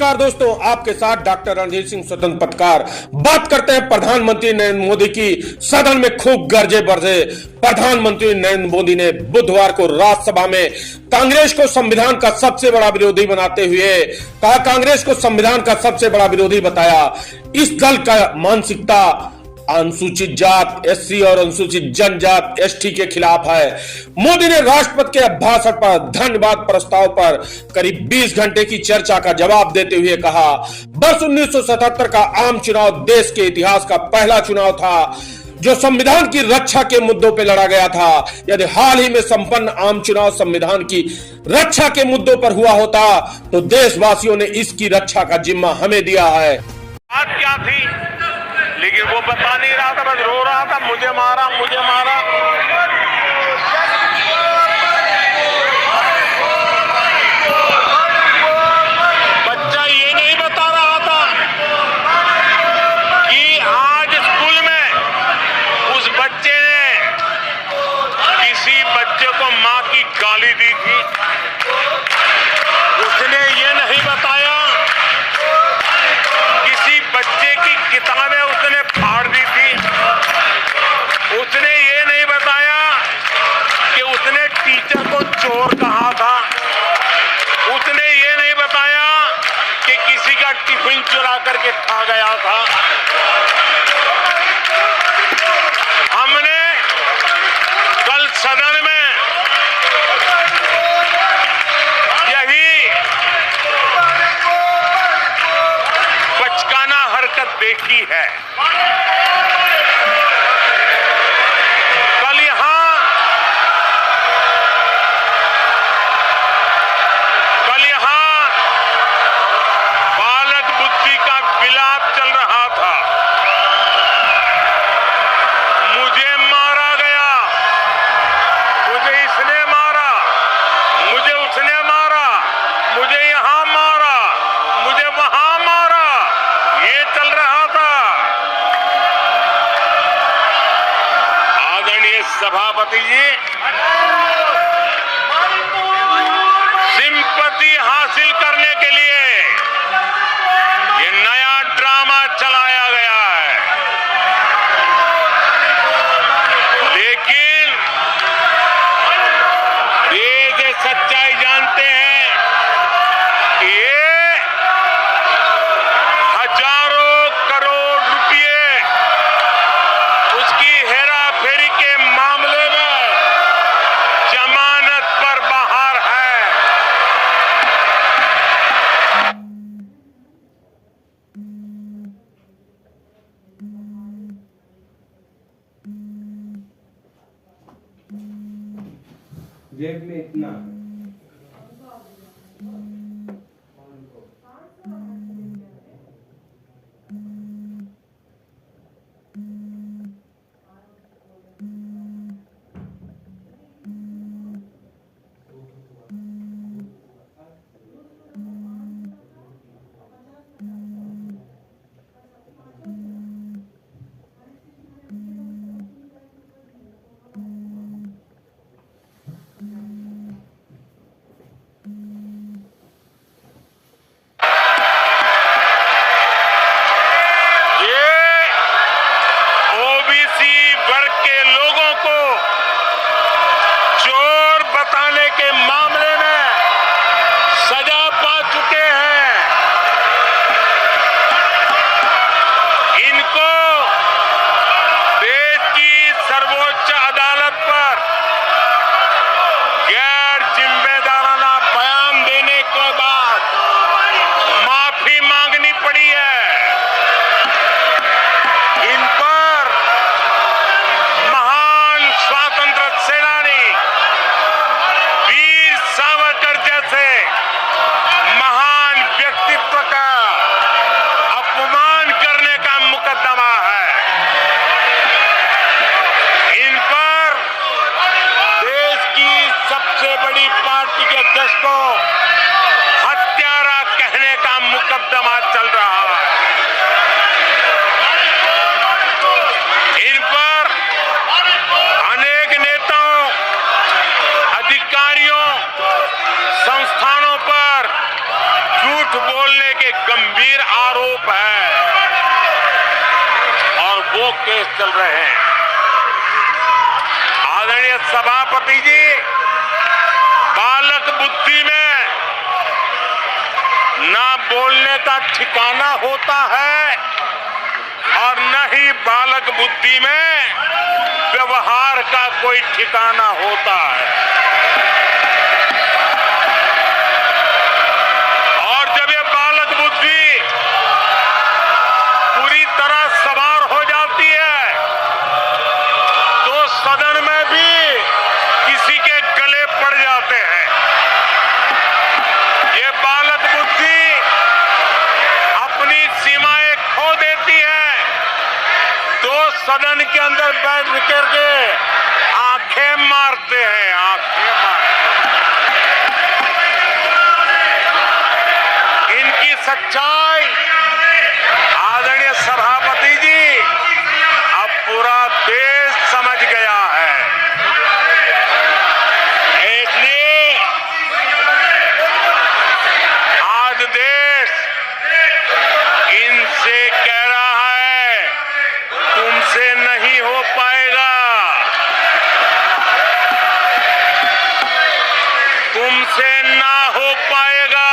नमस्कार दोस्तों, आपके साथ डॉक्टर रणधीर सिंह स्वतंत्र पत्रकार। बात करते हैं प्रधानमंत्री नरेंद्र मोदी की। सदन में खूब गर्जे बरसे। प्रधानमंत्री नरेंद्र मोदी ने बुधवार को राज्यसभा में कांग्रेस को संविधान का सबसे बड़ा विरोधी बनाते हुए कहा, कांग्रेस को संविधान का सबसे बड़ा विरोधी बताया। इस दल का मानसिकता अनुसूचित जात एससी और अनुसूचित जनजात एसटी के खिलाफ है। मोदी ने राष्ट्रपति के अभिभाषण पर धन्यवाद प्रस्ताव पर करीब 20 घंटे की चर्चा का जवाब देते हुए कहा, वर्ष 1977 का आम चुनाव देश के इतिहास का पहला चुनाव था जो संविधान की रक्षा के मुद्दों पर लड़ा गया था। यदि हाल ही में संपन्न आम चुनाव संविधान की रक्षा के मुद्दों पर हुआ होता तो देशवासियों ने इसकी रक्षा का जिम्मा हमें दिया है। बात क्या थी, लेकिन वो बता नहीं रहा था, बस रो रहा था, मुझे मारा मुझे मारा। बच्चा ये नहीं बता रहा था कि आज स्कूल में उस बच्चे ने किसी बच्चे को मां की गाली दी थी। उसने ये नहीं बताया किसी बच्चे की किताबें उसने फाड़ दी थी। उसने ये नहीं बताया कि उसने टीचर को चोर कहा था। उसने ये नहीं बताया कि किसी का टिफिन चुरा करके खा गया था। हमने कल सदन में यही बचकाना हरकत देखी है। कल यहां बालक बुद्धि का विलाप चल रहा था। मुझे मारा गया, मुझे इसने मारा, मुझे उसने मारा, मुझे यहां मारा, मुझे वहां मारा, ये चल रहा था। आदरणीय सभापति जी, सिंपैथी हासिल करने के लिए ये नया ड्रामा चलाया गया है। लेकिन ये सच्चाई जानते हैं कि ये हजारों करोड़ रुपए उसकी हेराफेरी के मामले में जमानत पर बाहर है। जेब में इतना वो केस चल रहे हैं। आदरणीय सभापति जी, बालक बुद्धि में ना बोलने का ठिकाना होता है और न ही बालक बुद्धि में व्यवहार का कोई ठिकाना होता है। और जब ये बालक बुद्धि पूरी तरह सवार हो जाती है तो सदन में भी किसी के गले पड़ जाते हैं। ये बालक बुद्धि अपनी सीमाएं खो देती है तो सदन के अंदर बैठ करके आंखें मारते हैं, आंखें मारते हैं। इनकी सच्चाई आदरणीय सभापति जी अब पूरा देश समझ गया है। इसलिए आज देश इनसे कह रहा है तुमसे नहीं हो पाएगा, तुमसे ना हो पाएगा।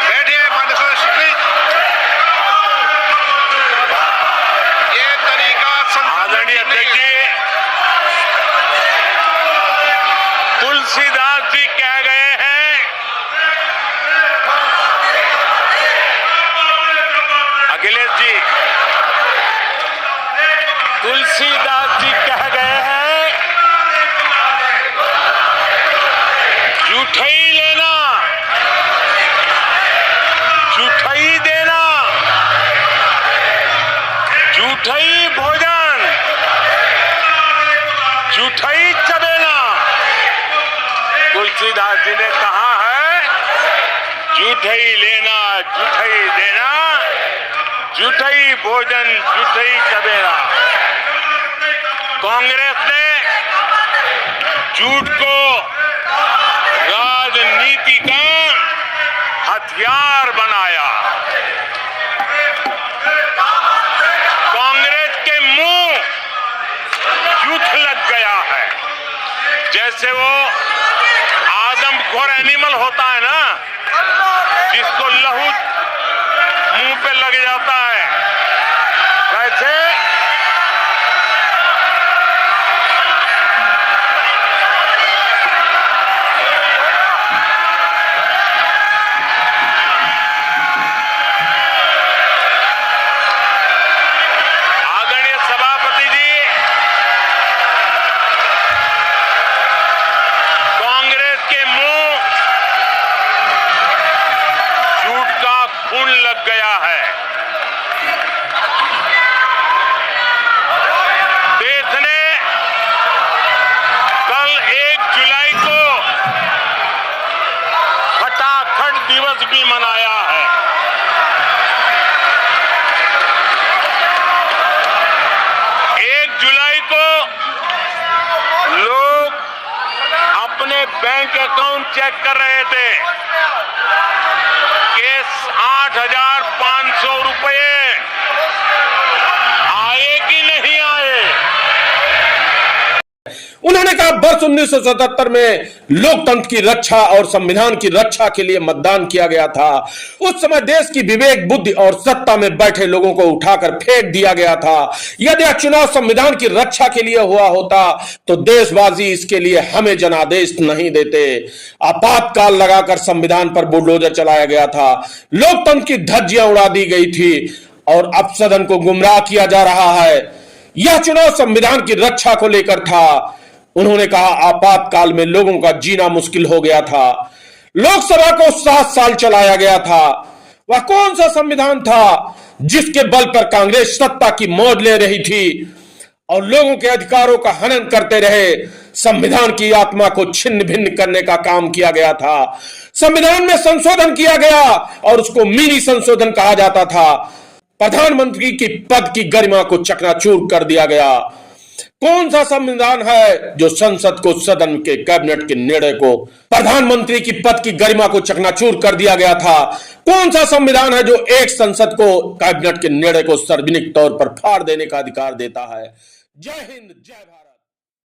बैठिए माननीय सदस्य, ये तरीका आदरणीय अध्यक्ष जी, तुलसीदास जी कह गए हैं, अखिलेश जी, तुलसीदास जी कह गए हैं, झूठई लेना झूठई देना, झूठई भोजन झूठई चबेना। तुलसीदास जी ने कहा है झूठई लेना झूठई देना, झूठई भोजन झूठई चबेना। कांग्रेस ने झूठ को राजनीति का हथियार बनाया। कांग्रेस के मुंह झूठ लग गया है। जैसे वो आदमखोर एनिमल होता है ना, जिसको लहू मुंह पे लग जाता है, वैसे आदरणीय सभापति जी, कांग्रेस के मुंह झूठ का खून लग गया है। देश ने कल 1 जुलाई को खटाखट दिवस भी मनाया है। जुलाई को लोग अपने बैंक अकाउंट चेक कर रहे थे कि 8,500 रुपए आए कि नहीं आए। उन्होंने कहा वर्ष 1977 में लोकतंत्र की रक्षा और संविधान की रक्षा के लिए मतदान किया गया था। उस समय देश की विवेक बुद्धि और सत्ता में बैठे लोगों को उठाकर फेंक दिया गया था। यदि चुनाव संविधान की रक्षा के लिए हुआ होता तो देशवासी इसके लिए हमें जनादेश नहीं देते। आपातकाल लगाकर संविधान पर बुलडोजर चलाया गया था, लोकतंत्र की धज्जियां उड़ा दी गई थी और अब सदन को गुमराह किया जा रहा है। यह चुनाव संविधान की रक्षा को लेकर था। उन्होंने कहा आपातकाल में लोगों का जीना मुश्किल हो गया था। लोकसभा को 7 साल चलाया गया था। वह कौन सा संविधान था जिसके बल पर कांग्रेस सत्ता की मौज ले रही थी और लोगों के अधिकारों का हनन करते रहे। संविधान की आत्मा को छिन्न भिन्न करने का काम किया गया था। संविधान में संशोधन किया गया और उसको मिनी संशोधन कहा जाता था। प्रधानमंत्री की पद की गरिमा को चकनाचूर कर दिया गया। कौन सा संविधान है जो संसद को, सदन के कैबिनेट के निर्णय को, प्रधानमंत्री की पद की गरिमा को चकनाचूर कर दिया गया था? कौन सा संविधान है जो एक संसद को, कैबिनेट के निर्णय को सार्वजनिक तौर पर फाड़ देने का अधिकार देता है? जय हिंद, जय भारत।